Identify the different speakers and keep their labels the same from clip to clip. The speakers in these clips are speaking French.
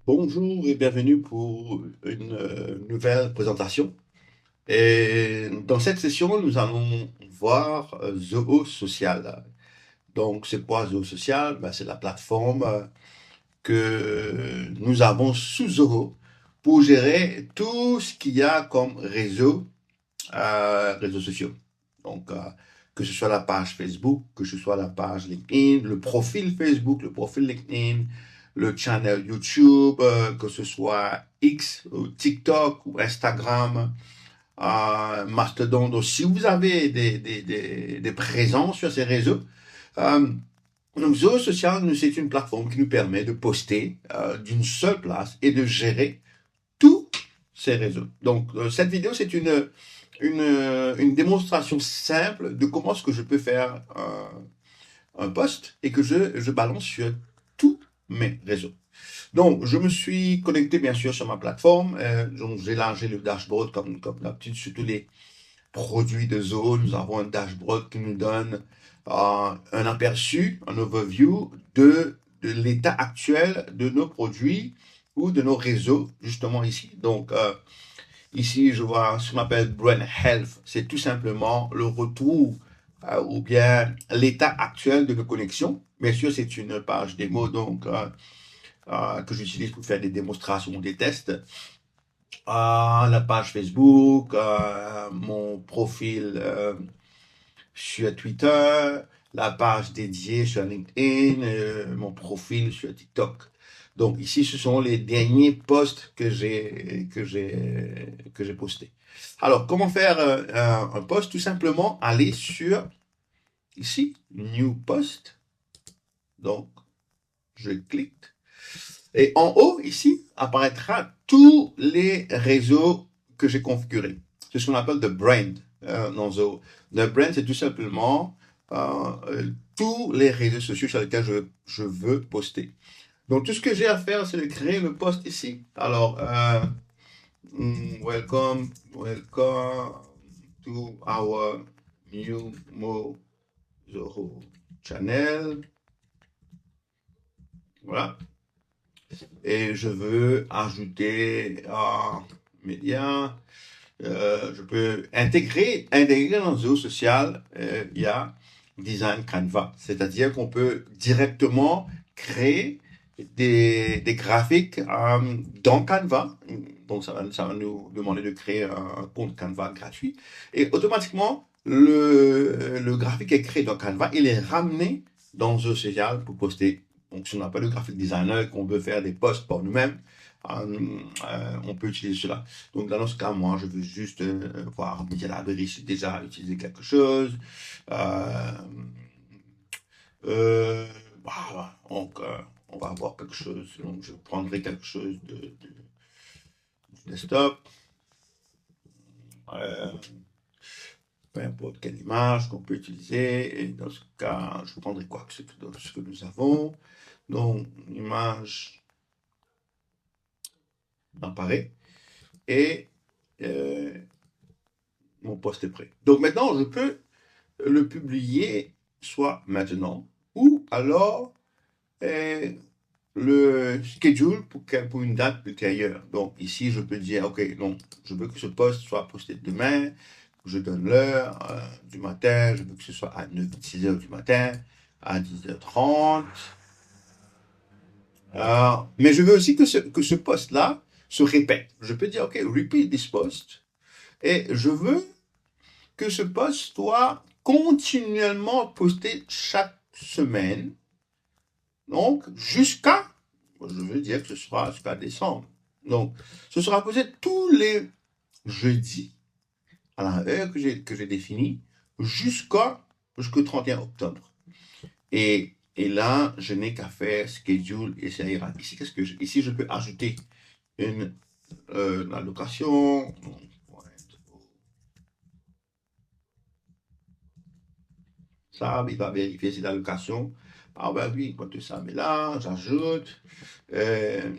Speaker 1: Bonjour et bienvenue pour une nouvelle présentation. Et dans cette session, nous allons voir Zoho Social. Donc, c'est quoi Zoho Social? Ben, c'est la plateforme que nous avons sous Zoho pour gérer tout ce qu'il y a comme réseaux sociaux. Donc, que ce soit la page Facebook, que ce soit la page LinkedIn, le profil Facebook, le profil LinkedIn, le channel YouTube, que ce soit X, ou TikTok ou Instagram, Mastodon. Donc, si vous avez des présences sur ces réseaux, euh, donc Zoho Social, c'est une plateforme qui nous permet de poster d'une seule place et de gérer tous ces réseaux. Donc, cette vidéo, c'est une démonstration simple de comment est-ce que je peux faire un post et que je balance sur tous mes réseaux. Donc, je me suis connecté bien sûr sur ma plateforme. Donc, j'ai lancé le dashboard comme d'habitude sur tous les produits de Zoho. Nous avons un dashboard qui nous donne un aperçu, un overview de l'état actuel de nos produits ou de nos réseaux, justement ici. Donc, ici, je vois ce qu'on appelle Brain Health. C'est tout simplement le retour ou bien l'état actuel de nos connexions. Bien sûr, c'est une page démo donc, que j'utilise pour faire des démonstrations, des tests. La page Facebook, mon profil sur Twitter, la page dédiée sur LinkedIn, mon profil sur TikTok. Donc ici, ce sont les derniers posts que j'ai postés. Alors, comment faire un post? Tout simplement, aller sur ici, New Post. Donc, je clique. Et en haut, ici, apparaîtra tous les réseaux que j'ai configurés. C'est ce qu'on appelle the brand dans Zoho. Le brand, c'est tout simplement tous les réseaux sociaux sur lesquels je veux poster. Donc, tout ce que j'ai à faire, c'est de créer le post ici. Alors, welcome to our new Zoho channel. Voilà. Et je veux ajouter un média. Je peux intégrer dans Zoho Social via Design Canva. C'est-à-dire qu'on peut directement créer des graphiques dans Canva. Donc, ça va nous demander de créer un compte Canva gratuit. Et automatiquement, le graphique est créé dans Canva. Il est ramené dans Zoho Social pour poster. Donc, si on n'a pas de graphic designer, qu'on veut faire des posts pour nous-mêmes, on peut utiliser cela. Donc, dans ce cas, moi, je veux juste voir Media déjà utiliser quelque chose. Euh, voilà. Donc, on va avoir quelque chose. Donc, je prendrai quelque chose du desktop. Euh, Peu importe quelle image qu'on peut utiliser. Et dans ce cas, je prendrai quoi? Ce que nous avons. Donc, une image apparaît. Et euh, mon post est prêt. Donc maintenant, je peux le publier soit maintenant ou alors euh, le schedule pour une date ultérieure. Donc ici, je peux dire, OK, donc je veux que ce post soit posté demain, je donne l'heure du matin, je veux que ce soit à 6 heures du matin, à 10h30. Mais je veux aussi que ce post-là se répète. Je peux dire, OK, repeat this post. Et je veux que ce post soit continuellement posté chaque semaine. Donc, je veux dire que ce sera jusqu'à décembre. Donc, ce sera posté tous les jeudis à la heure que j'ai définie jusqu'au 31 octobre. Et là, je n'ai qu'à faire schedule et ça ira. Ici, je peux ajouter une allocation. Ça, il va vérifier si l'allocation. Ah ben oui, quand ça met là, j'ajoute. Euh,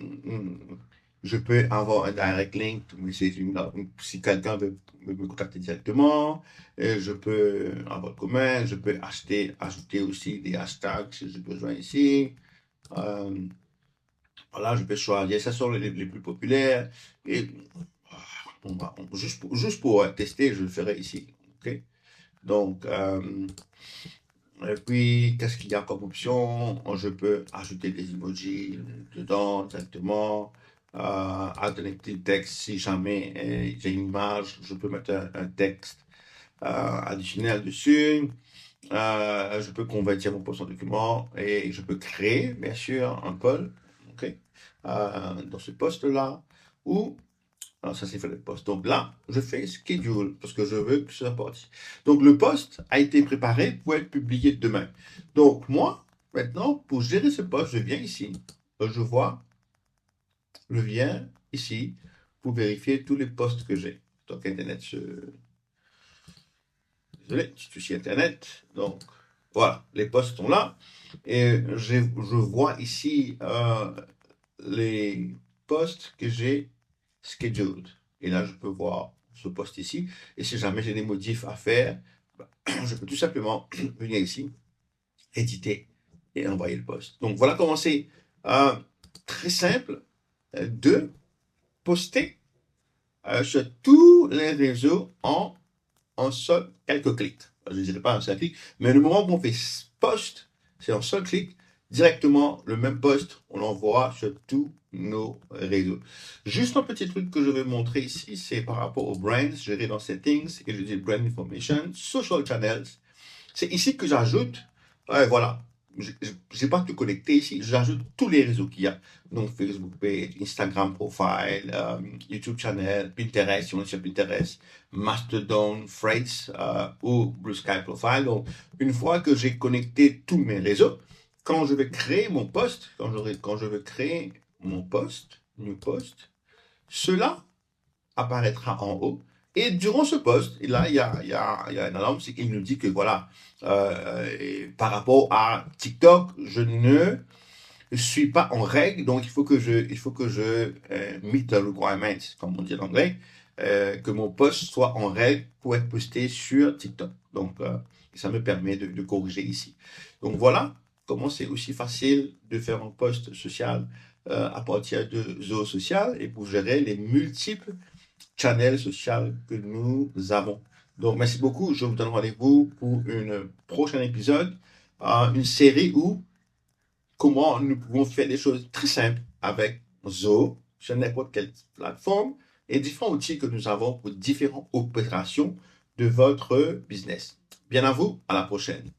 Speaker 1: je peux avoir un direct link, mais si quelqu'un veut me contacter directement. Je peux avoir le commun, je peux ajouter aussi des hashtags si j'ai besoin ici. Euh, Voilà, je peux choisir. Ce sont les plus populaires. Et juste pour tester, je le ferai ici. OK? Donc, et puis, qu'est-ce qu'il y a comme option? Je peux ajouter des emojis dedans directement. Alternative texte, si jamais j'ai une image, je peux mettre un texte additionnel dessus. Je peux convertir mon post en document et je peux créer, bien sûr, un poll, ok, dans ce post-là, ou ça c'est fait le post. Donc là, je fais schedule parce que je veux que ça sorte. Donc le post a été préparé pour être publié demain. Donc moi, maintenant, pour gérer ce post, je viens ici, je viens ici pour vérifier tous les posts que j'ai. Donc Internet désolé, je suis sur Internet. Donc, voilà, les posts sont là. Et je vois ici les posts que j'ai scheduled. Et là, je peux voir ce post ici. Et si jamais j'ai des modifs à faire, je peux tout simplement venir ici, éditer et envoyer le post. Donc, voilà comment c'est très simple de poster sur tous les réseaux en seul quelques clics. Je ne dirais pas un seul clic, mais le moment où on fait post, c'est en seul clic, directement le même post, on l'envoie sur tous nos réseaux. Juste un petit truc que je vais montrer ici, c'est par rapport aux brands. Je vais dans Settings et je dis Brand Information, Social Channels. C'est ici que j'ajoute, voilà, j'ai pas tout connecté ici, j'ajoute tous les réseaux qu'il y a. Donc Facebook page, Instagram profile, YouTube channel, Pinterest, si on est sur Pinterest, Mastodon, Threads ou Blue Sky profile. Donc une fois que j'ai connecté tous mes réseaux, quand je vais créer mon post, quand je vais créer mon post, new post, cela apparaîtra en haut. Et durant ce post, là, il y a une alarme, c'est qu'il nous dit que voilà, par rapport à TikTok, je ne suis pas en règle, donc il faut que je meet the requirements, comme on dit en anglais, que mon post soit en règle pour être posté sur TikTok. Donc, ça me permet de corriger ici. Donc voilà comment c'est aussi facile de faire un post social à partir de Zoho Social et pour gérer les multiples channel social que nous avons. Donc, merci beaucoup. Je vous donne rendez-vous pour une prochain épisode, une série où comment nous pouvons faire des choses très simples avec Zoho sur n'importe quelle plateforme et différents outils que nous avons pour différentes opérations de votre business. Bien à vous, à la prochaine.